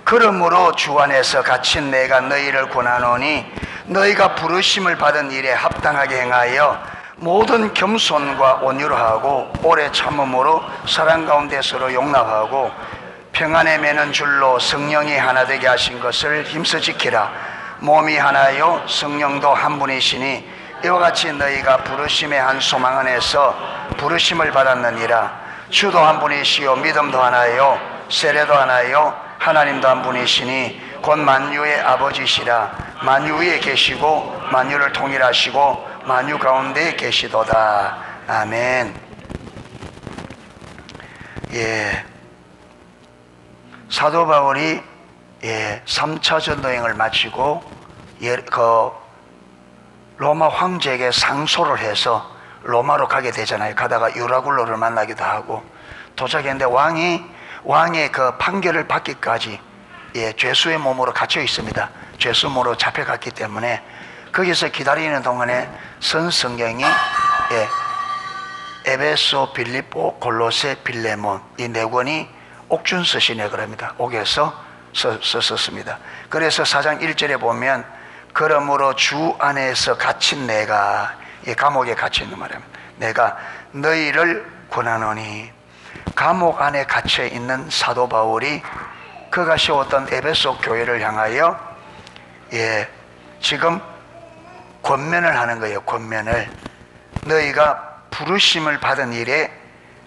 그러므로 주 안에서 갇힌 내가 너희를 권하노니 너희가 부르심을 받은 일에 합당하게 행하여 모든 겸손과 온유로 하고 오래 참음으로 사랑 가운데 서로 용납하고 평안에 매는 줄로 성령이 하나 되게 하신 것을 힘써 지키라. 몸이 하나요 성령도 한 분이시니 이와 같이 너희가 부르심의 한 소망 안에서 부르심을 받았느니라. 주도 한 분이시요 믿음도 하나요 세례도 하나요 하나님도 한 분이시니 곧 만유의 아버지시라. 만유 위에 계시고 만유를 통일하시고 만유 가운데 계시도다. 아멘. 사도 바울이 3차 전도행을 마치고 로마 황제에게 상소를 해서 로마로 가게 되잖아요. 가다가 유라굴로를 만나기도 하고 도착했는데 왕의 그 판결을 받기까지 죄수의 몸으로 갇혀 있습니다. 죄수 몸으로 잡혀갔기 때문에 거기서 기다리는 동안에 성경이 에베소, 빌립보, 골로새, 빌레몬 이 네 권이 옥준서신에 그럽니다. 옥에서 썼습니다. 그래서 4장 1절에 보면 그러므로 주 안에서 갇힌 내가, 감옥에 갇혀 있는 말입니다. 내가 너희를 권하노니, 감옥 안에 갇혀 있는 사도 바울이 그가 세웠던 에베소 교회를 향하여 지금 권면을 하는 거예요. 권면을. 너희가 부르심을 받은 일에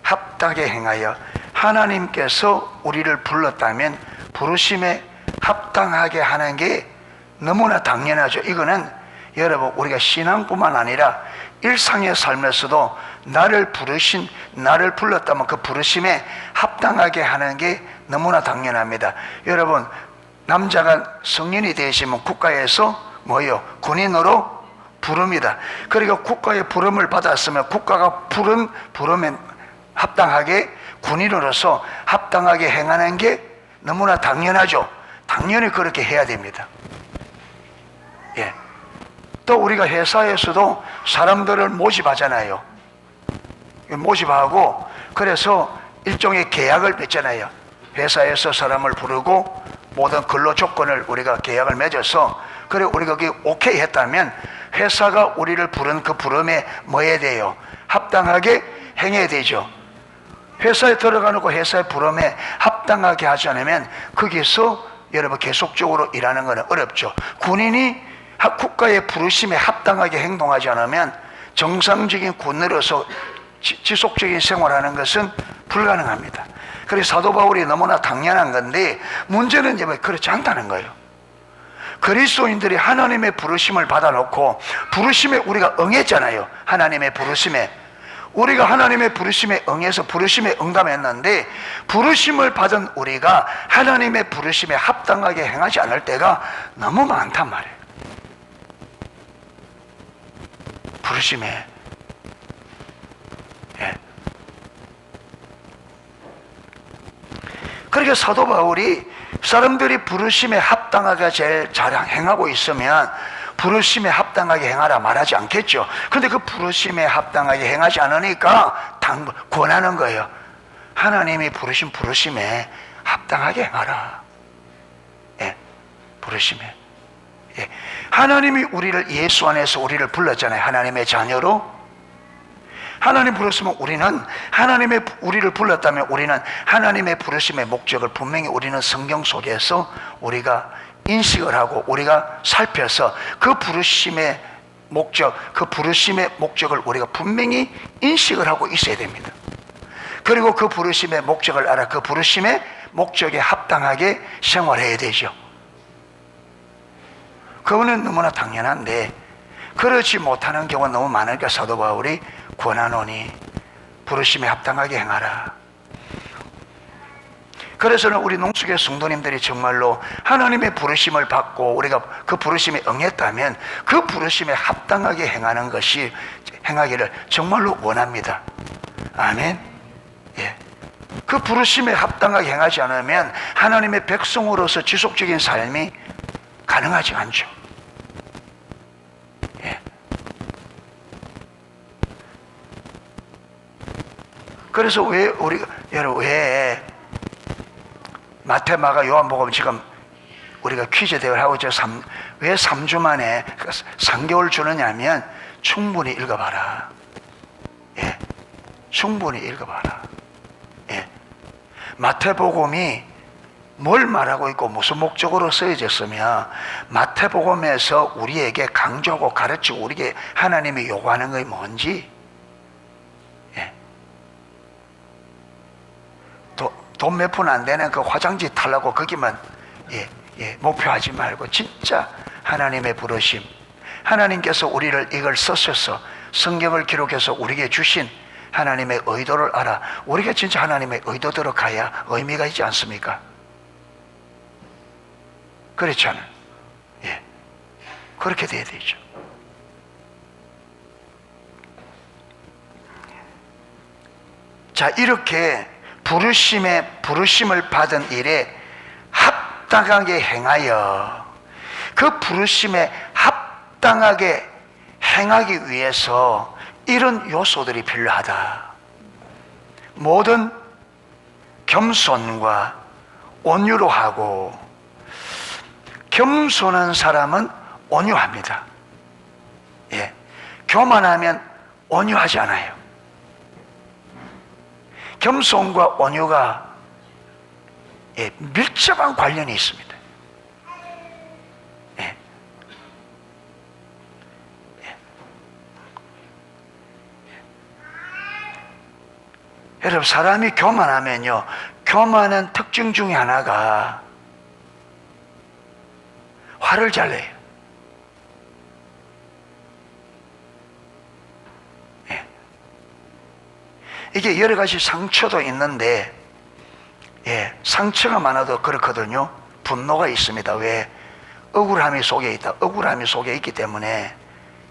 합당하게 행하여, 하나님께서 우리를 불렀다면 부르심에 합당하게 하는 게 너무나 당연하죠. 이거는 여러분 우리가 신앙뿐만 아니라 일상의 삶에서도 나를 불렀다면 그 부르심에 합당하게 하는 게 너무나 당연합니다. 여러분, 남자가 성인이 되시면 국가에서 군인으로 부릅니다. 그리고 국가의 부름을 받았으면 국가가 부른 부름에 합당하게 군인으로서 합당하게 행하는 게 너무나 당연하죠. 당연히 그렇게 해야 됩니다. 또 우리가 회사에서도 사람들을 모집하잖아요. 모집하고 그래서 일종의 계약을 맺잖아요. 회사에서 사람을 부르고 모든 근로 조건을 우리가 계약을 맺어서, 그래 우리가 거기 오케이 했다면 회사가 우리를 부른 그 부름에 뭐 해야 돼요? 합당하게 행해야 되죠. 회사에 들어가놓고 회사의 부름에 합당하게 하지 않으면 거기서 여러분 계속적으로 일하는 것은 어렵죠. 군인이 국가의 부르심에 합당하게 행동하지 않으면 정상적인 군으로서 지속적인 생활하는 것은 불가능합니다. 그래서 사도 바울이 너무나 당연한 건데 문제는 이제 그렇지 않다는 거예요. 그리스도인들이 하나님의 부르심을 받아놓고 부르심에 우리가 응했잖아요. 하나님의 부르심에 우리가 하나님의 부르심에 응해서 부르심에 응답했는데, 부르심을 받은 우리가 하나님의 부르심에 합당하게 행하지 않을 때가 너무 많단 말이에요. 부르심에 그러니까 사도 바울이 사람들이 부르심에 합당하게 제일 잘 행하고 있으면 부르심에 합당하게 행하라 말하지 않겠죠. 그런데 그 부르심에 합당하게 행하지 않으니까 권하는 거예요. 하나님이 부르신 부르심에 합당하게 행하라. 부르심에. 하나님이 우리를 예수 안에서 우리를 불렀잖아요. 하나님의 자녀로. 하나님 부르시면 우리를 불렀다면 우리는 하나님의 부르심의 목적을 분명히 우리는 성경 속에서 우리가 인식을 하고 우리가 살펴서 그 부르심의 목적을 우리가 분명히 인식을 하고 있어야 됩니다. 그리고 그 부르심의 목적을 알아 그 부르심의 목적에 합당하게 생활해야 되죠. 그거는 너무나 당연한데 그렇지 못하는 경우가 너무 많으니까 사도 바울이 권하노니 부르심에 합당하게 행하라. 그래서는 우리 농수교 성도님들이 정말로 하나님의 부르심을 받고 우리가 그 부르심에 응했다면 그 부르심에 합당하게 행하기를 정말로 원합니다. 아멘. 그 부르심에 합당하게 행하지 않으면 하나님의 백성으로서 지속적인 삶이 가능하지 않죠. 그래서 왜 마태, 마가, 요한복음 지금 우리가 퀴즈 대회를 하고 있죠. 왜 3주 만에 3개월 주느냐면 충분히 읽어봐라. 예, 충분히 읽어봐라. 예, 마태복음이 뭘 말하고 있고 무슨 목적으로 쓰여졌으며 마태복음에서 우리에게 강조하고 가르치고 우리에게 하나님이 요구하는 것이 뭔지, 예, 돈 몇 푼 안 되는 그 화장지 타려고 거기만 목표하지 말고 진짜 하나님의 부르심, 하나님께서 우리를 이걸 쓰셔서 성경을 기록해서 우리에게 주신 하나님의 의도를 알아. 우리가 진짜 하나님의 의도대로 가야 의미가 있지 않습니까? 그렇잖아요. 예, 그렇게 돼야 되죠. 자, 이렇게 부르심을 받은 일에 합당하게 행하여 그 부르심에 합당하게 행하기 위해서 이런 요소들이 필요하다. 모든 겸손과 온유로 하고, 겸손한 사람은 온유합니다. 예, 교만하면 온유하지 않아요. 겸손과 온유가 밀접한 관련이 있습니다. 예. 예. 여러분, 사람이 교만하면요, 교만한 특징 중에 하나가 화를 잘 내요. 예. 이게 여러 가지 상처도 있는데, 예, 상처가 많아도 그렇거든요. 분노가 있습니다. 왜? 억울함이 속에 있다. 억울함이 속에 있기 때문에,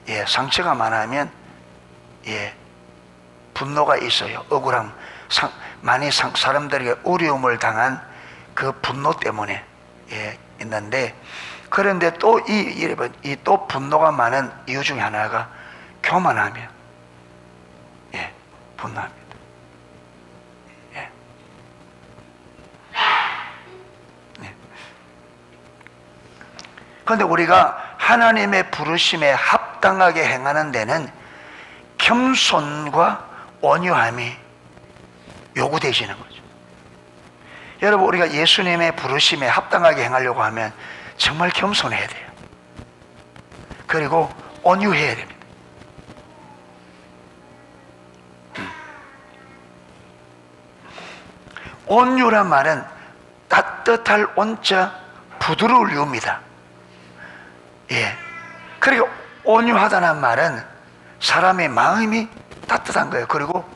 예, 상처가 많으면, 예, 분노가 있어요. 억울함. 많이 사람들에게 어려움을 당한 그 분노 때문에, 예, 있는데, 그런데 또 또 분노가 많은 이유 중에 하나가 교만하면, 예, 분노합니다. 예. 예. 그런데 우리가 하나님의 부르심에 합당하게 행하는 데는 겸손과 온유함이 요구되시는 거죠. 여러분, 우리가 예수님의 부르심에 합당하게 행하려고 하면 정말 겸손해야 돼요. 그리고 온유해야 됩니다. 온유란 말은 따뜻할 온자 부드러울 유입니다. 예. 그리고 온유하다는 말은 사람의 마음이 따뜻한 거예요. 그리고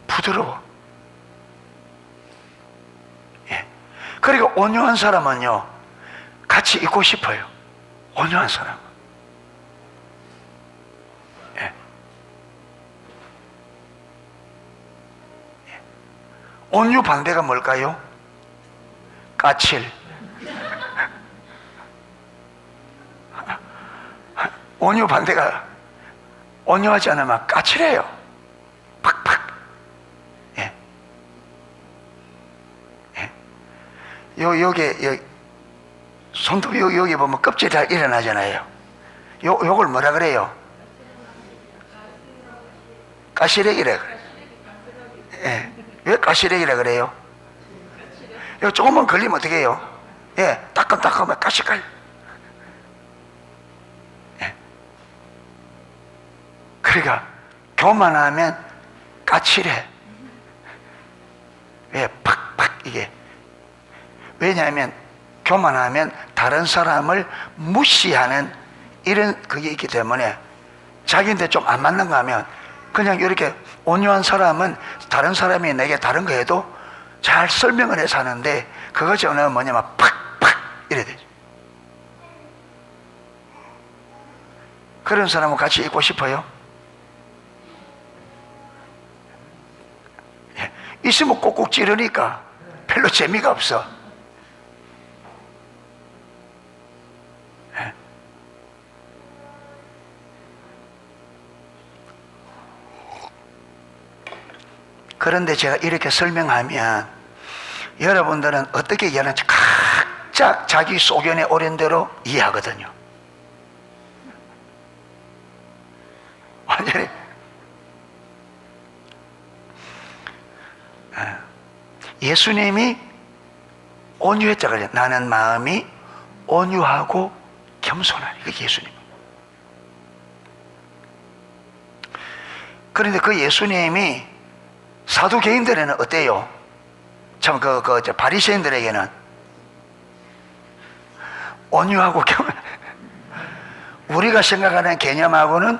부드러워. 예. 그리고 온유한 사람은요, 같이 있고 싶어요. 온유한 사람. 예. 예. 온유 반대가 뭘까요? 까칠. 온유 반대가, 온유하지 않으면 까칠해요. 팍팍. 예. 예. 여기 손톱 여기 보면 껍질이 다 일어나잖아요. 요걸 뭐라 그래요? 까시래기라 그래요. 예. 왜 까시래기라 그래요? 요 조금만 걸리면 어떻게 해요? 예, 따끔따끔하면 까시깔. 예. 그러니까 교만하면 까칠해. 왜? 팍팍 이게. 왜냐하면 교만하면 다른 사람을 무시하는 이런 그게 있기 때문에, 자기한테 좀 안 맞는 거 하면 그냥 이렇게 온유한 사람은 다른 사람이 내게 다른 거 해도 잘 설명을 해서 하는데, 그거 전에 뭐냐면 팍팍 이래 되죠. 그런 사람은 같이 있고 싶어요? 예. 있으면 꼭꼭 찌르니까 별로 재미가 없어. 그런데 제가 이렇게 설명하면 여러분들은 어떻게 얘기하는지 살짝 자기 소견에 오른 대로 이해하거든요. 완전히. 예수님이 온유했다 그래요. 나는 마음이 온유하고 겸손하니. 그게 예수님. 그런데 그 예수님이 사두개인들에는 어때요? 참 바리새인들에게는 온유하고 우리가 생각하는 개념하고는,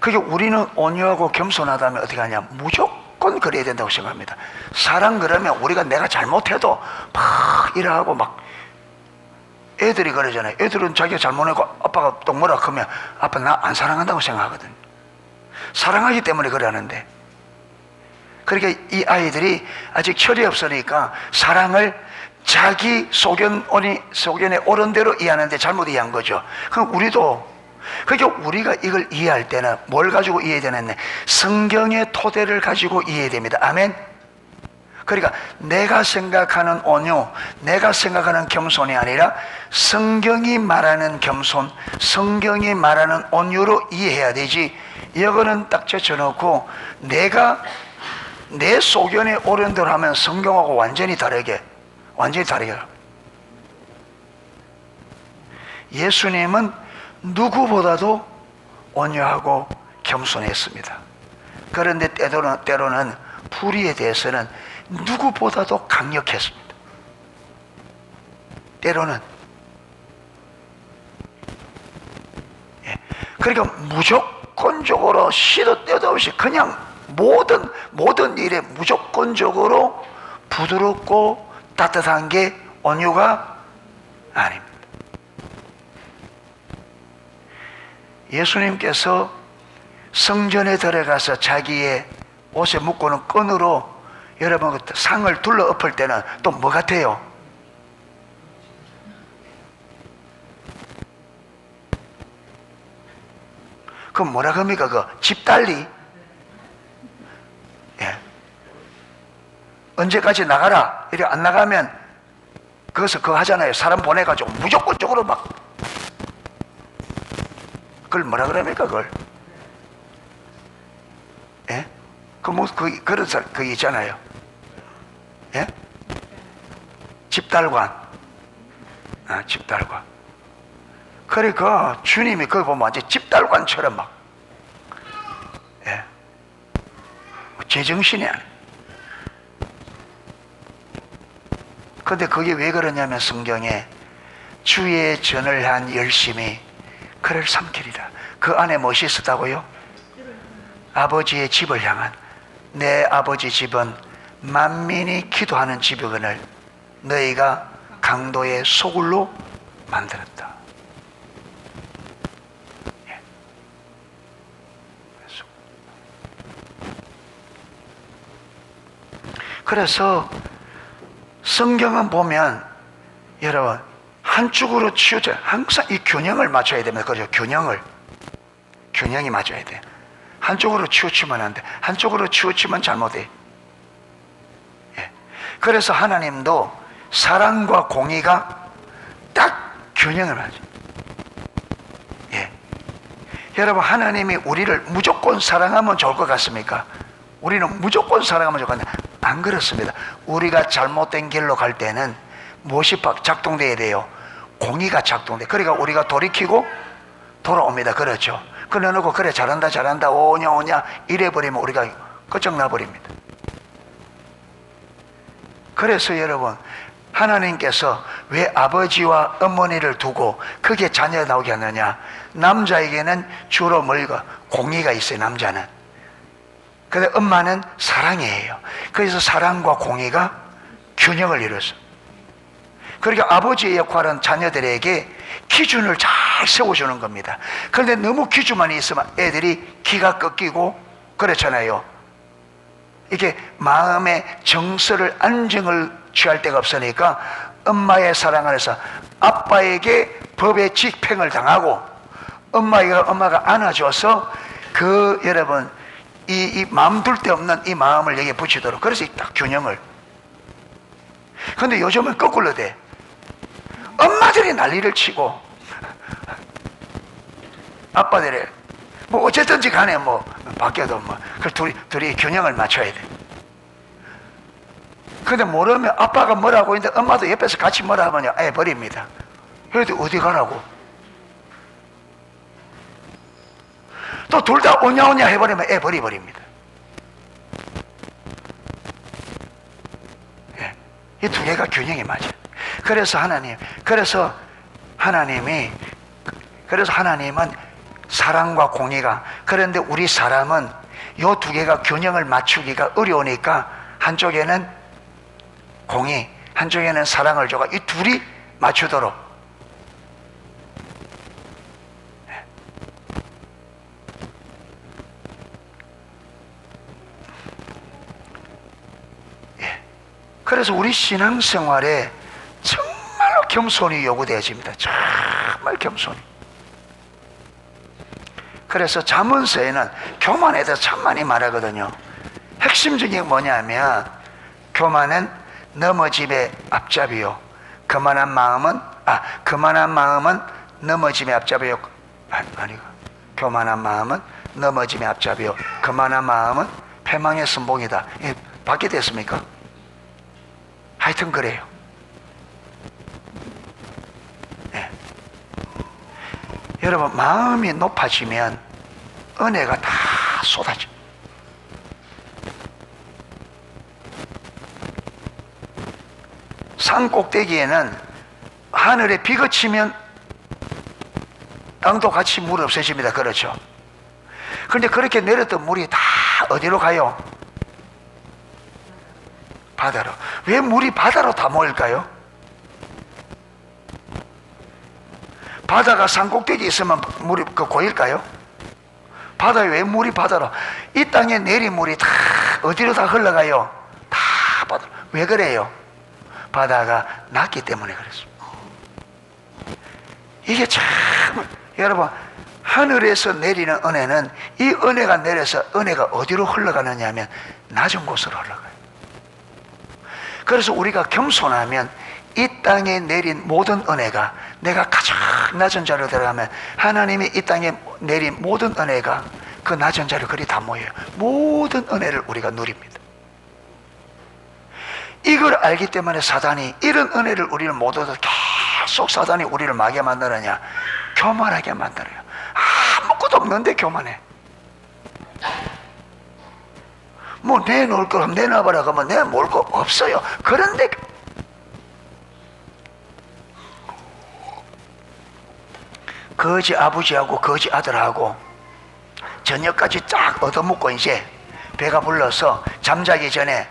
그게 우리는 온유하고 겸손하다면 어떻게 하냐? 무조건 그래야 된다고 생각합니다. 사랑 그러면 우리가 내가 잘못해도 막 이러하고 막, 애들이 그러잖아요. 애들은 자기가 잘못하고 아빠가 또 뭐라 하면 아빠 나 안 사랑한다고 생각하거든. 사랑하기 때문에 그래 하는데, 그러니까 이 아이들이 아직 철이 없으니까 사랑을 자기 소견에 옳은 대로 이해하는데 잘못 이해한 거죠. 그럼 우리도, 그러니까 우리가 이걸 이해할 때는 뭘 가지고 이해되느냐? 성경의 토대를 가지고 이해됩니다. 아멘. 그러니까 내가 생각하는 온유, 내가 생각하는 겸손이 아니라 성경이 말하는 겸손, 성경이 말하는 온유로 이해해야 되지. 이거는 딱 제쳐놓고 내가 내 소견에 옳은 대로 하면 성경하고 완전히 다르게. 예수님은 누구보다도 온유하고 겸손했습니다. 그런데 때로는 불의에 대해서는 누구보다도 강력했습니다. 때로는. 그러니까 무조건적으로 시도 때도 없이 그냥 모든 일에 무조건적으로 부드럽고 따뜻한 게 온유가 아닙니다. 예수님께서 성전에 들어가서 자기의 옷에 묶고는 끈으로 여러분 상을 둘러 엎을 때는 또 뭐 같아요? 그 뭐라 합니까? 그 집달리. 예. 언제까지 나가라. 이래 안 나가면 거기서 그거 하잖아요. 사람 보내가지고 무조건적으로 막. 그걸 뭐라 그럽니까? 그걸. 예? 그런 사람, 그 있잖아요. 예? 집달관. 집달관. 그러니까 주님이 그걸 보면 완전 집달관처럼 막, 예. 제정신이 아니에요. 근데 그게 왜 그러냐면 성경에 주의 전을 한 열심히 그를 삼키리라. 그 안에 무엇이 있었다고요? 아버지의 집을 향한, 내 아버지 집은 만민이 기도하는 집이거늘 너희가 강도의 소굴로 만들었다. 예. 그래서 성경은 보면 여러분 한쪽으로 치우쳐, 항상 이 균형을 맞춰야 됩니다. 그죠? 균형이 맞아야 돼. 한쪽으로 치우치면 안 돼. 한쪽으로 치우치면 잘못해. 예. 그래서 하나님도 사랑과 공의가 딱 균형을 맞아요. 예. 여러분 하나님이 우리를 무조건 사랑하면 좋을 것 같습니까? 우리는 무조건 사랑하면 좋을 것 같은데 안 그렇습니다. 우리가 잘못된 길로 갈 때는 무엇이 작동돼야 돼요? 공의가 작동돼. 그러니까 우리가 돌이키고 돌아옵니다. 그렇죠? 그래놓고 그래 잘한다 오냐 이래버리면 우리가 끝장나버립니다. 그래서 여러분 하나님께서 왜 아버지와 어머니를 두고 그게 자녀 나오게 하느냐? 남자에게는 주로 뭘까? 공의가 있어요. 남자는. 근데 엄마는 사랑이에요. 그래서 사랑과 공의가 균형을 이루었어요. 그러니까 아버지의 역할은 자녀들에게 기준을 잘 세워주는 겁니다. 그런데 너무 기준만 있으면 애들이 기가 꺾이고 그렇잖아요. 이게 마음의 정서를 안정을 취할 데가 없으니까 엄마의 사랑 안에서 아빠에게 법의 집행을 당하고 엄마가 안아줘서 그 여러분 이 마음 둘 데 없는 이 마음을 여기에 붙이도록, 그래서 딱 균형을. 근데 요즘은 거꾸로 돼. 엄마들이 난리를 치고 아빠들이 뭐 어쨌든지 간에 뭐 바뀌어도 뭐 그 둘이 균형을 맞춰야 돼. 근데 모르면 아빠가 뭐라고 했는데 엄마도 옆에서 같이 뭐라 하면 애 버립니다. 그래도 어디 가라고? 또 둘 다 오냐오냐 해버리면 애 버립니다. 예. 이 두 개가 균형이 맞아요. 그래서 하나님은 사랑과 공의가, 그런데 우리 사람은 이 두 개가 균형을 맞추기가 어려우니까 한쪽에는 공의, 한쪽에는 사랑을 줘가 이 둘이 맞추도록. 예. 그래서 우리 신앙생활에 정말로 겸손이 요구되어집니다. 정말 겸손이. 그래서 잠언서에는 교만에 대해서 참 많이 말하거든요. 핵심적인 게 뭐냐면, 교만은 넘어짐의 앞잡이요, 그만한 마음은 넘어짐의 앞잡이요. 교만한 마음은 넘어짐의 앞잡이요, 그만한 마음은 패망의 선봉이다. 예, 받게 됐습니까? 하여튼 그래요. 예. 여러분, 마음이 높아지면 은혜가 다 쏟아져. 산 꼭대기에는 하늘에 비가 치면 땅도 같이 물 없어집니다. 그렇죠? 그런데 그렇게 내렸던 물이 다 어디로 가요? 바다로. 왜 물이 바다로 다 모일까요? 바다가 산 꼭대기에 있으면 물이 고일까요? 바다에 왜 물이 바다로? 이 땅에 내린 물이 다 어디로 다 흘러가요? 다 바다로. 왜 그래요? 바다가 낮기 때문에 그렇습니다. 이게 참, 여러분, 하늘에서 내리는 은혜는, 이 은혜가 내려서 은혜가 어디로 흘러가느냐 하면 낮은 곳으로 흘러가요. 그래서 우리가 겸손하면 이 땅에 내린 모든 은혜가, 내가 가장 낮은 자리로 들어가면 하나님이 이 땅에 내린 모든 은혜가 그 낮은 자리로 그리 다 모여요. 모든 은혜를 우리가 누립니다. 이걸 알기 때문에 사단이, 이런 은혜를 우리를 못 얻어 계속 사단이 우리를 마게 만드느냐? 교만하게 만들어요. 아무것도 없는데 교만해. 뭐 내놓을 거면 내놔봐라 그러면 내놓을 거 없어요. 그런데 거지 아버지하고 거지 아들하고 저녁까지 쫙 얻어먹고 이제 배가 불러서 잠자기 전에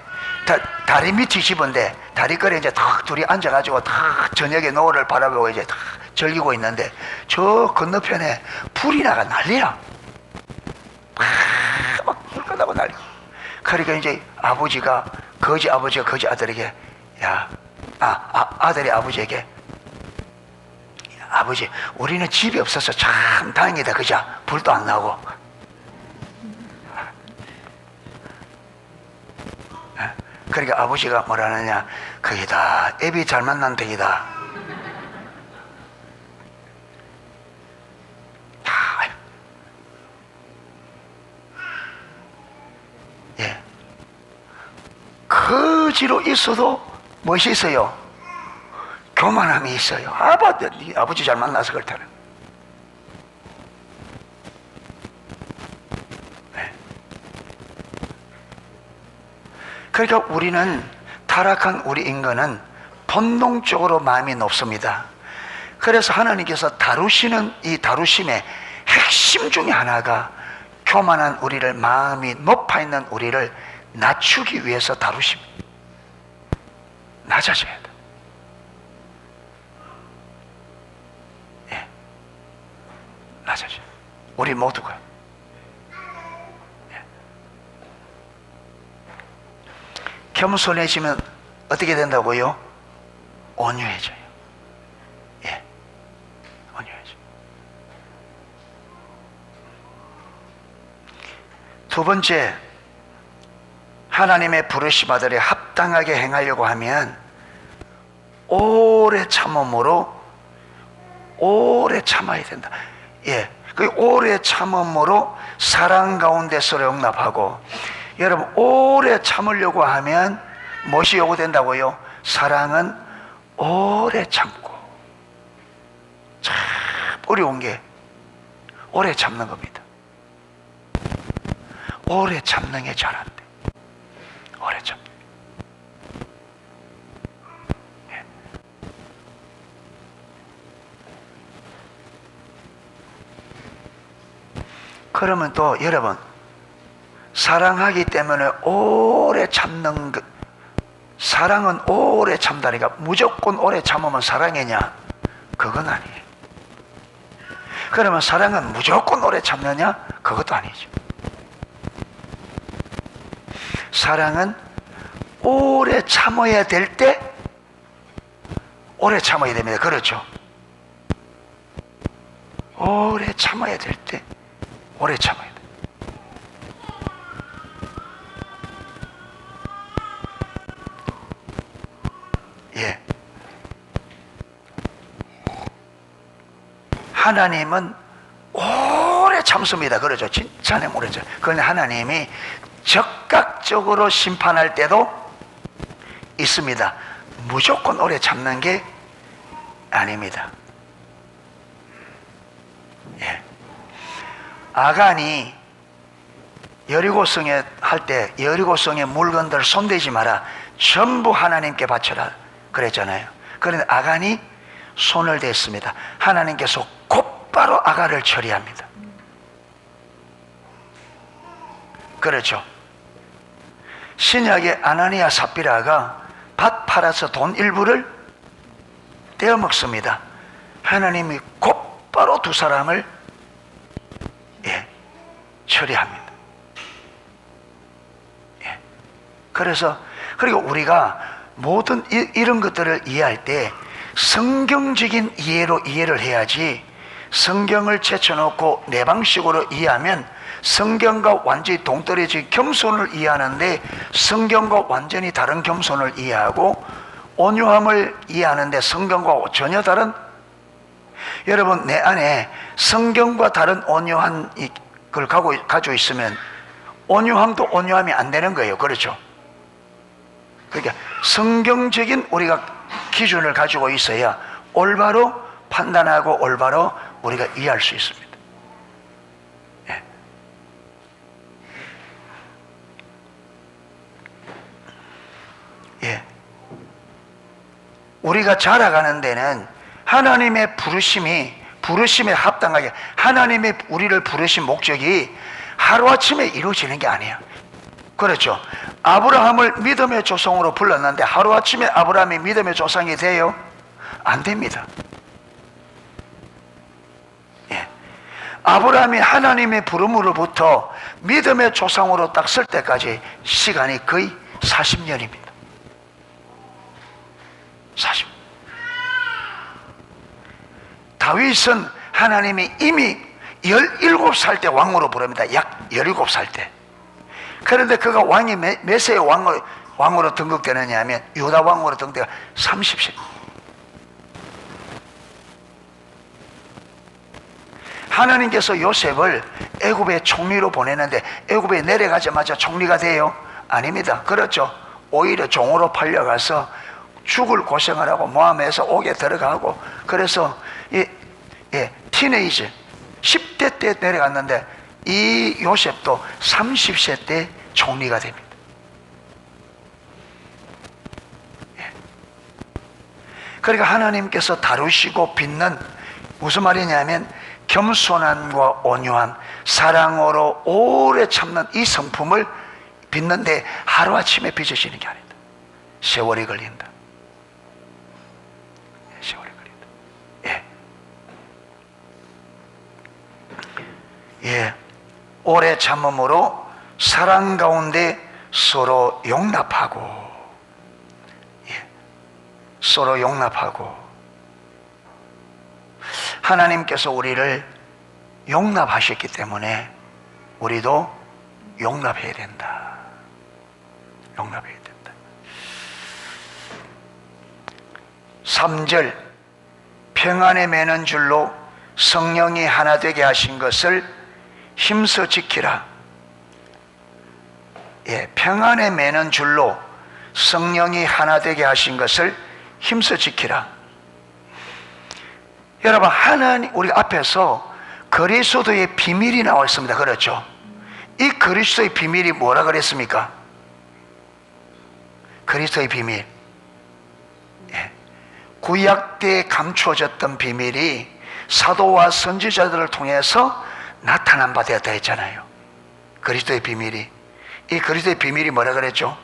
다리 밑이 집은데 다리거리에 이제 탁 둘이 앉아가지고 탁 저녁에 노을을 바라보고 이제 탁 즐기고 있는데 저 건너편에 불이 나가 난리야. 막 불 끄다고 난리. 그러니까 이제 거지 아버지가 거지 아들에게, 아들이 아버지에게, 아버지, 우리는 집이 없어서 참 다행이다, 그죠? 불도 안 나고. 그러니까 아버지가 뭐라 하느냐? 거기다, 애비 잘 만난 덕이다. 예. 거지로 있어도 무엇이 있어요? 교만함이 있어요. 아버지 잘 만나서 그렇다는. 네. 그러니까 우리는, 타락한 우리 인간은 본능적으로 마음이 높습니다. 그래서 하나님께서 다루시는 이 다루심의 핵심 중에 하나가 교만한 우리를, 마음이 높아 있는 우리를 낮추기 위해서 다루십니다. 낮아져야 돼. 예. 낮아져. 우리 모두가. 예. 겸손해지면 어떻게 된다고요? 온유해져요. 예. 온유해져. 두 번째, 하나님의 부르심 아들에 합당하게 행하려고 하면 오래 참음으로 오래 참아야 된다. 예, 그 오래 참음으로 사랑 가운데 서로 용납하고. 여러분, 오래 참으려고 하면 무엇이 요구된다고요? 사랑은 오래 참고. 참 어려운 게 오래 참는 겁니다. 오래 참는 게 잘한대. 오래 참. 예. 그러면 또 여러분, 사랑하기 때문에 오래 참는 것, 사랑은 오래 참다니까 무조건 오래 참으면 사랑이냐? 그건 아니에요. 그러면 사랑은 무조건 오래 참느냐? 그것도 아니죠. 사랑은 오래 참아야 될 때 오래 참아야 됩니다. 그렇죠? 오래 참아야 될 때 오래 참아야 돼. 예. 하나님은 오래 참습니다. 그렇죠? 진짜 오래 참. 그런데 하나님이 적극적으로 심판할 때도 있습니다. 무조건 오래 참는 게 아닙니다. 예. 아간이 여리고성에 할 때 여리고성의 물건들 손대지 마라. 전부 하나님께 바쳐라. 그랬잖아요. 그런데 아간이 손을 댔습니다. 하나님께서 곧바로 아간을 처리합니다. 그렇죠. 신약의 아나니아 삽비라가 밭 팔아서 돈 일부를 떼어 먹습니다. 하나님이 곧바로 두 사람을 처리합니다. 예. 그래서 그리고 우리가 모든 이런 것들을 이해할 때 성경적인 이해로 이해를 해야지, 성경을 제쳐놓고 내 방식으로 이해하면 성경과 완전히 동떨어진 겸손을 이해하는데 성경과 완전히 다른 겸손을 이해하고, 온유함을 이해하는데 성경과 전혀 다른, 여러분 내 안에 성경과 다른 온유한 걸 가지고 있으면 온유함도 온유함이 안 되는 거예요. 그렇죠? 그러니까 성경적인 우리가 기준을 가지고 있어야 올바로 판단하고 올바로 우리가 이해할 수 있습니다. 예. 예. 우리가 자라가는 데는 하나님의 부르심에 합당하게, 하나님의 우리를 부르신 목적이 하루아침에 이루어지는 게 아니에요. 그렇죠? 아브라함을 믿음의 조상으로 불렀는데 하루아침에 아브라함이 믿음의 조상이 돼요? 안 됩니다. 예. 아브라함이 하나님의 부름으로부터 믿음의 조상으로 딱 설 때까지 시간이 거의 40년입니다. 40년. 다윗은 하나님이 이미 17살 때 왕으로 부릅니다. 약 17살 때. 그런데 그가 왕이 몇 세에 왕으로 등극되느냐 하면 유다 왕으로 등극되가 30세. 하나님께서 요셉을 애굽의 총리로 보내는데 애굽에 내려가자마자 총리가 돼요? 아닙니다. 그렇죠? 오히려 종으로 팔려가서 죽을 고생을 하고 모함에서 옥에 들어가고, 그래서 티네이저 10대 때 내려갔는데 이 요셉도 30세 때 총리가 됩니다. 그러니까 하나님께서 다루시고 빚는, 무슨 말이냐면 겸손함과 온유함, 사랑으로 오래 참는 이 성품을 빚는데 하루아침에 빚어지는 게 아니다. 세월이 걸린다. 세월이 걸린다. 예. 오래 참음으로 사랑 가운데 서로 용납하고, 서로 용납하고. 하나님께서 우리를 용납하셨기 때문에 우리도 용납해야 된다. 용납해야 된다. 3절 평안에 매는 줄로 성령이 하나 되게 하신 것을 힘써 지키라. 평안에 매는 줄로 성령이 하나 되게 하신 것을 힘써 지키라. 여러분, 하나님, 우리 앞에서 그리스도의 비밀이 나와 있습니다. 그렇죠? 이 그리스도의 비밀이 뭐라 그랬습니까? 그리스도의 비밀, 구약 때 감추어졌던 비밀이 사도와 선지자들을 통해서 나타난 바 되었다 했잖아요. 그리스도의 비밀이. 이 그리스도의 비밀이 뭐라 그랬죠?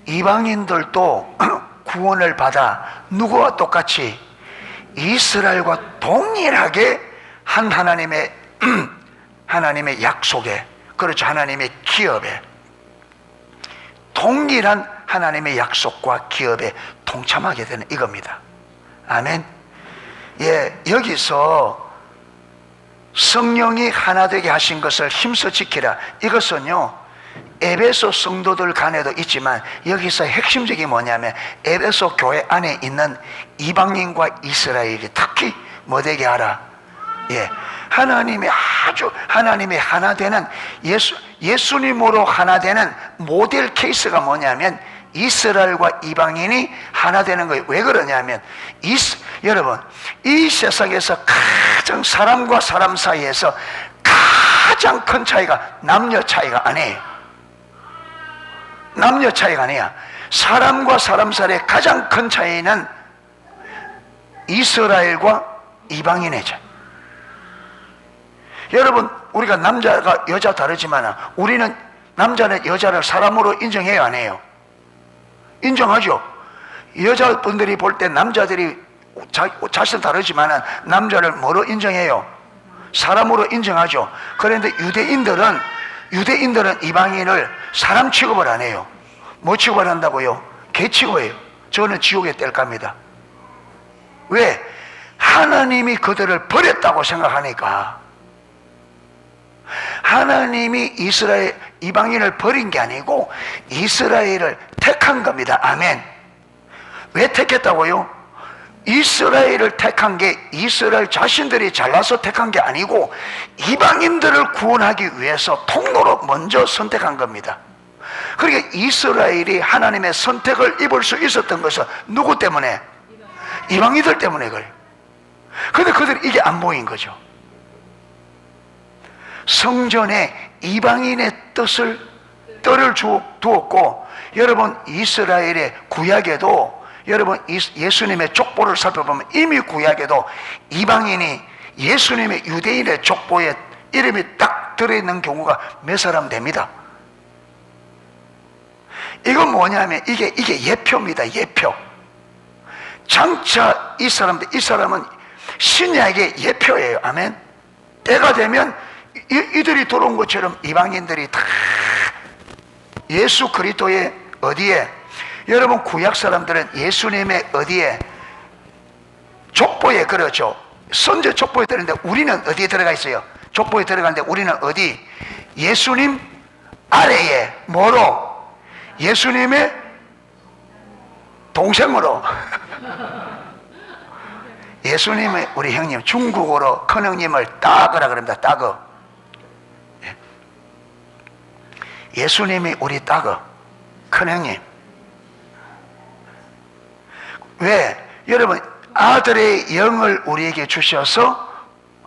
이방인들도 구원을 받아 누구와 똑같이 이스라엘과 동일하게 한 하나님의 약속에, 그렇죠, 하나님의 기업에, 동일한 하나님의 약속과 기업에 동참하게 되는 이겁니다. 아멘. 여기서 성령이 하나 되게 하신 것을 힘써 지키라. 이것은요, 에베소 성도들 간에도 있지만 여기서 핵심적인 게 뭐냐면 에베소 교회 안에 있는 이방인과 이스라엘이 특히 뭐 되게 하라. 하나님의 하나 되는 예수님으로 하나 되는 모델 케이스가 뭐냐면 이스라엘과 이방인이 하나 되는 거예요. 왜 그러냐면 여러분, 이 세상에서 가장 사람과 사람 사이에서 가장 큰 차이가 남녀 차이가 아니에요. 남녀 차이가 아니야. 사람과 사람 사이의 가장 큰 차이는 이스라엘과 이방인의 차이. 여러분, 우리가 남자가 여자 다르지만 우리는 남자는 여자를 사람으로 인정해요, 안 해요? 인정하죠. 여자분들이 볼 때 남자들이 자신 다르지만 남자를 뭐로 인정해요? 사람으로 인정하죠. 그런데 유대인들은 이방인을 사람 취급을 안 해요. 뭐 취급을 한다고요? 개 취급해요. 저는 지옥에 뗄 겁니다. 왜? 하나님이 그들을 버렸다고 생각하니까. 하나님이 이방인을 버린 게 아니고 이스라엘을 택한 겁니다. 아멘. 왜 택했다고요? 이스라엘을 택한 게 이스라엘 자신들이 잘나서 택한 게 아니고 이방인들을 구원하기 위해서 통로로 먼저 선택한 겁니다. 그러니까 이스라엘이 하나님의 선택을 입을 수 있었던 것은 누구 때문에? 이방인들 때문에 그래요. 그런데 그들이 이게 안 보인 거죠. 성전에 이방인의 뜰을 두었고, 여러분, 이스라엘의 구약에도 여러분 예수님의 족보를 살펴보면 이미 구약에도 이방인이 예수님의 유대인의 족보에 이름이 딱 들어있는 경우가 몇 사람 됩니다. 이건 뭐냐면 이게 예표입니다. 예표. 장차 이 사람은 신약의 예표예요. 아멘. 때가 되면 이들이 들어온 것처럼 이방인들이 다 예수 그리스도의 어디에, 여러분 구약 사람들은 예수님의 어디에? 족보에, 그렇죠. 선제 족보에 들어가는데 우리는 어디에 들어가 있어요? 족보에 들어가는데 우리는 어디? 예수님 아래에. 뭐로? 예수님의 동생으로. 예수님의 우리 형님, 중국어로 큰 형님을 따그라 그럽니다. 따그. 예수님이 우리 따그, 큰 형님. 왜? 여러분, 아들의 영을 우리에게 주셔서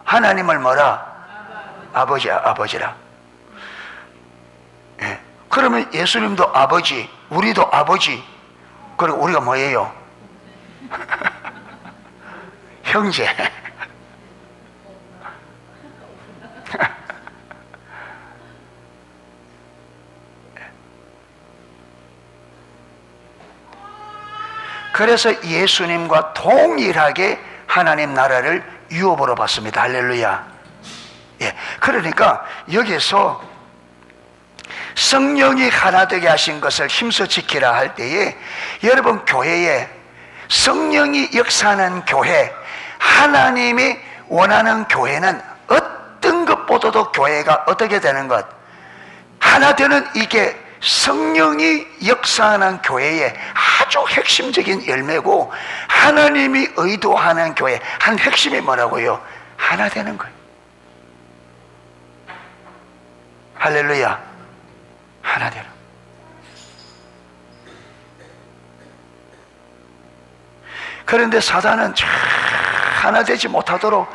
하나님을 뭐라? 아버지라. 그러면 예수님도 아버지, 우리도 아버지, 그리고 우리가 뭐예요? 형제. 그래서 예수님과 동일하게 하나님 나라를 유업으로 받습니다. 할렐루야. 그러니까 여기서 성령이 하나 되게 하신 것을 힘써 지키라 할 때에, 여러분 교회에 성령이 역사하는 교회, 하나님이 원하는 교회는 어떤 것보다도 교회가 어떻게 되는 것? 하나 되는, 이게 성령이 역사하는 교회의 아주 핵심적인 열매고, 하나님이 의도하는 교회 한 핵심이 뭐라고요? 하나 되는 거예요. 할렐루야. 하나 되는. 그런데 사단은 하나 되지 못하도록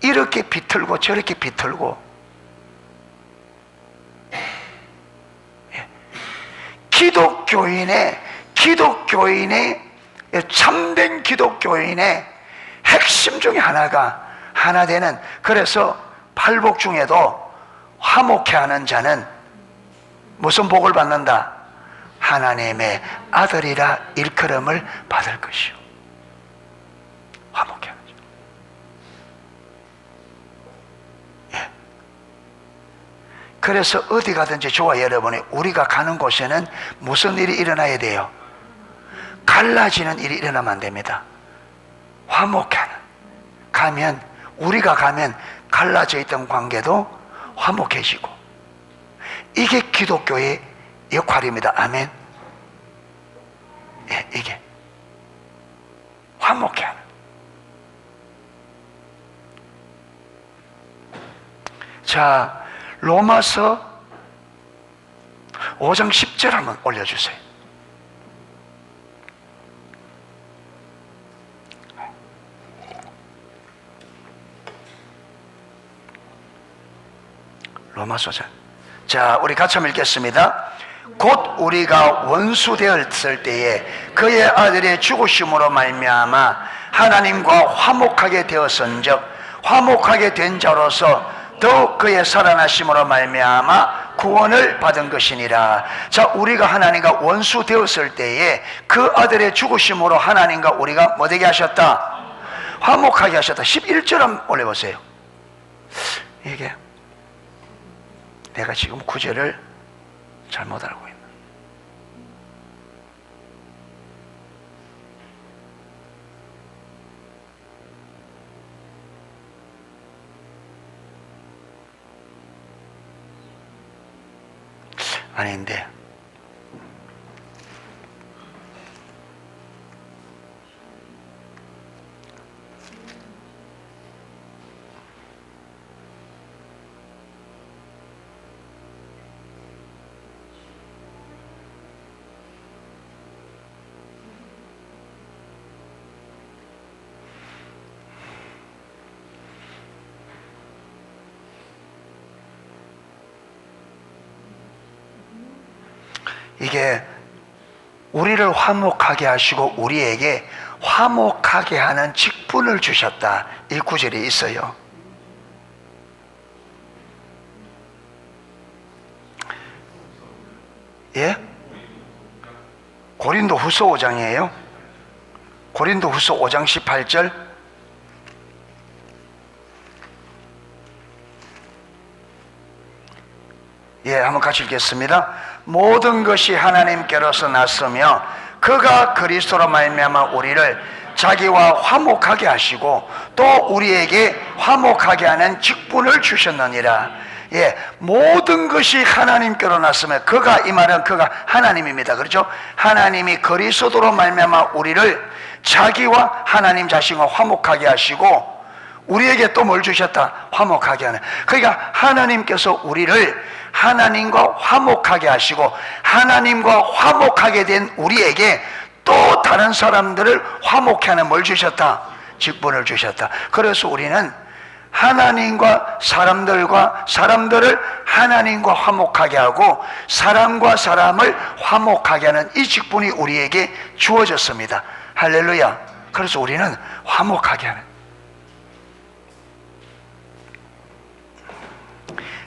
이렇게 비틀고 저렇게 비틀고, 기독교인의 참된 기독교인의 핵심 중에 하나가 하나 되는. 그래서 팔복 중에도 화목해하는 자는 무슨 복을 받는다? 하나님의 아들이라 일컬음을 받을 것이요. 화목해하는 자. 예. 그래서 어디 가든지 좋아, 여러분이 우리가 가는 곳에는 무슨 일이 일어나야 돼요? 갈라지는 일이 일어나면 안 됩니다. 화목하는. 우리가 가면 갈라져 있던 관계도 화목해지고, 이게 기독교의 역할입니다. 아멘. 예, 이게 화목해하는. 자, 로마서 5장 10절 한번 올려주세요. 로마서 5장. 자, 우리 같이 한번 읽겠습니다. 곧 우리가 원수 되었을 때에 그의 아들의 죽으심으로 말미암아 하나님과 화목하게 되었은즉, 화목하게 된 자로서 더욱 그의 살아나심으로 말미암아 구원을 받은 것이니라. 자, 우리가 하나님과 원수 되었을 때에 그 아들의 죽으심으로 하나님과 우리가 뭐 되게 하셨다? 화목하게 하셨다. 11절 한번 올려보세요. 이게 내가 지금 구절을 잘못 알고 있나? 아닌데, 이게 우리를 화목하게 하시고 우리에게 화목하게 하는 직분을 주셨다, 이 구절이 있어요. 예? 고린도후서 5장이에요. 고린도후서 5장 18절. 예, 한번 같이 읽겠습니다. 모든 것이 하나님께로서 났으며 그가 그리스도로 말미암아 우리를 자기와 화목하게 하시고 또 우리에게 화목하게 하는 직분을 주셨느니라. 예, 모든 것이 하나님께로 났으며, 그가, 이 말은 그가 하나님입니다. 그렇죠? 하나님이 그리스도로 말미암아 우리를 자기와 하나님 자신과 화목하게 하시고 우리에게 또 뭘 주셨다? 화목하게 하는. 그러니까 하나님께서 우리를 하나님과 화목하게 하시고 하나님과 화목하게 된 우리에게 또 다른 사람들을 화목케 하는 뭘 주셨다? 직분을 주셨다. 그래서 우리는 하나님과 사람들을 하나님과 화목하게 하고 사람과 사람을 화목하게 하는 이 직분이 우리에게 주어졌습니다. 할렐루야. 그래서 우리는 화목하게 하는.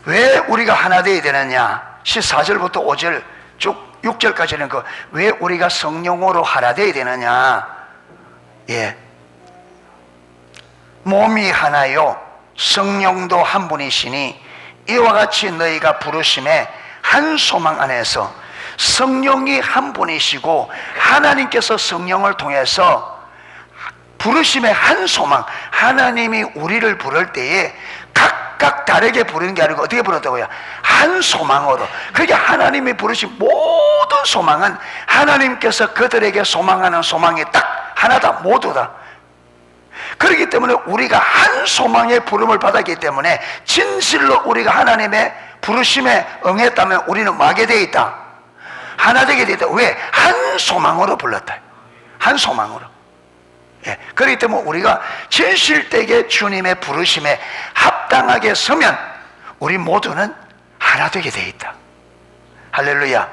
왜 우리가 하나 되어야 되느냐? 14절부터 5절 쭉 6절까지는 왜 우리가 성령으로 하나 되어야 되느냐? 예, 몸이 하나요 성령도 한 분이시니 이와 같이 너희가 부르심에 한 소망 안에서, 성령이 한 분이시고 하나님께서 성령을 통해서 부르심의 한 소망, 하나님이 우리를 부를 때에 각 각각 다르게 부르는 게 아니고 어떻게 부르었다고요? 한 소망으로. 그러니까 하나님이 부르신 모든 소망은 하나님께서 그들에게 소망하는 소망이 딱 하나다, 모두다. 그렇기 때문에 우리가 한 소망의 부름을 받았기 때문에 진실로 우리가 하나님의 부르심에 응했다면 우리는 뭐 하게 되어 있다? 하나 되게 되어 있다. 왜? 한 소망으로 불렀다. 한 소망으로. 예. 그렇기 때문에 우리가 진실되게 주님의 부르심에 합당하게 서면 우리 모두는 하나 되게 되어 있다. 할렐루야.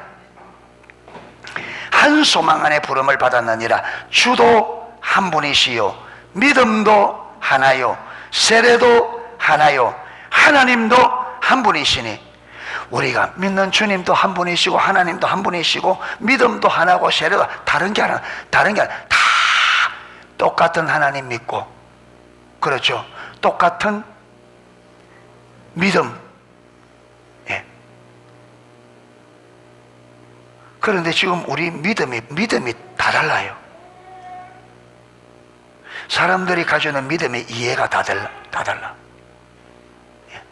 한 소망 안에 부름을 받았느니라. 주도 한 분이시요, 믿음도 하나요, 세례도 하나요, 하나님도 한 분이시니. 우리가 믿는 주님도 한 분이시고 하나님도 한 분이시고 믿음도 하나고 세례도 다른 게 아니라 다 똑같은 하나님 믿고, 그렇죠, 똑같은 믿음. 예. 그런데 지금 우리 믿음이 다 달라요. 사람들이 가지고 있는 믿음의 이해가 다 달라. 예.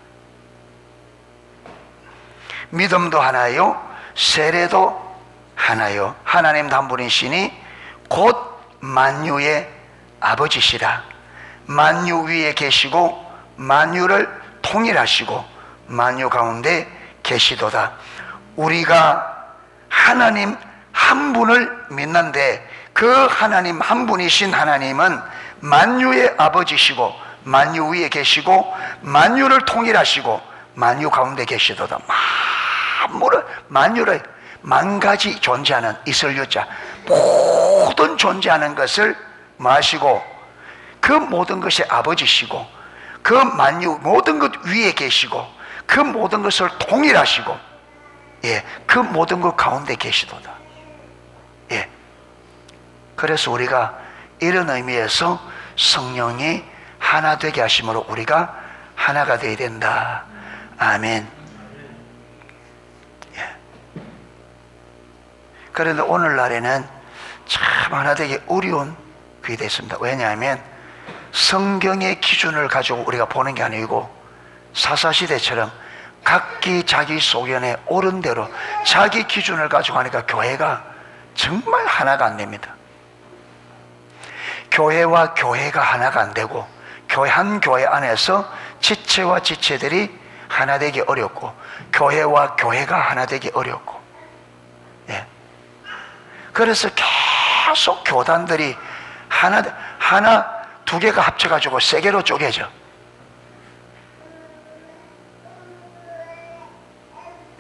믿음도 하나요, 세례도 하나요, 하나님도 한 분이시니 곧 만유의 아버지시라. 만유 위에 계시고 만유를 통일하시고 만유 가운데 계시도다. 우리가 하나님 한 분을 믿는데 그 하나님 한 분이신 하나님은 만유의 아버지시고 만유 위에 계시고 만유를 통일하시고 만유 가운데 계시도다. 만유를 만가지 존재하는 이슬유자, 모든 존재하는 것을 마시고 그 모든 것이 아버지시고 그 만유 모든 것 위에 계시고 그 모든 것을 통일하시고, 예, 그 모든 것 가운데 계시도다. 예. 그래서 우리가 이런 의미에서 성령이 하나 되게 하심으로 우리가 하나가 되어야 된다. 아멘. 예. 그런데 오늘날에는 참 하나 되기 어려운 그게 됐습니다. 왜냐하면 성경의 기준을 가지고 우리가 보는 게 아니고 사사시대처럼 각기 자기 소견에 옳은 대로 자기 기준을 가지고 하니까 교회가 정말 하나가 안 됩니다. 교회와 교회가 하나가 안 되고 한 교회 안에서 지체와 지체들이 하나 되기 어렵고 교회와 교회가 하나 되기 어렵고, 예. 그래서 계속 교단들이 하나 두 개가 합쳐가지고 세 개로 쪼개져.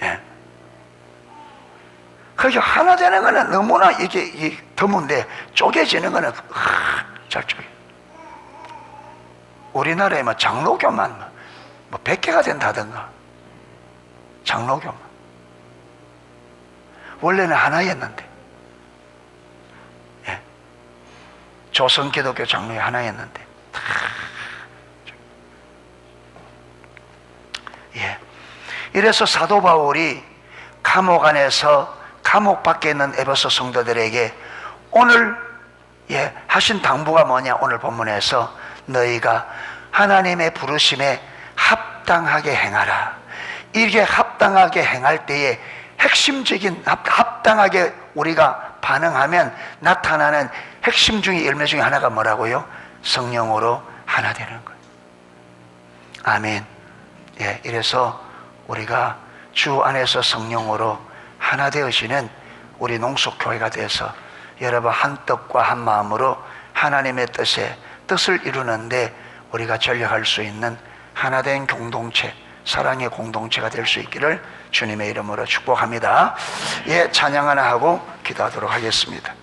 예. 그게 하나 되는 거는 너무나 이게 드문데 쪼개지는 거는 잘 쪼개. 우리나라에 뭐 장로교만 뭐 100개가 된다든가. 장로교만. 원래는 하나였는데. 예. 조선 기독교 장로회 하나였는데. 예. 이래서 사도 바울이 감옥 안에서 감옥 밖에 있는 에베소 성도들에게 오늘, 예, 하신 당부가 뭐냐? 오늘 본문에서 너희가 하나님의 부르심에 합당하게 행하라. 이게 합당하게 행할 때에 핵심적인 합당하게 우리가 반응하면 나타나는 핵심 중의 열매 중에 하나가 뭐라고요? 성령으로 하나 되는 거예요. 아멘. 예, 이래서 우리가 주 안에서 성령으로 하나 되어지는 우리 농속교회가 돼서 여러분 한 뜻과 한 마음으로 하나님의 뜻을 이루는데 우리가 전력할 수 있는 하나된 공동체, 사랑의 공동체가 될 수 있기를 주님의 이름으로 축복합니다. 예, 찬양 하나 하고 기도하도록 하겠습니다.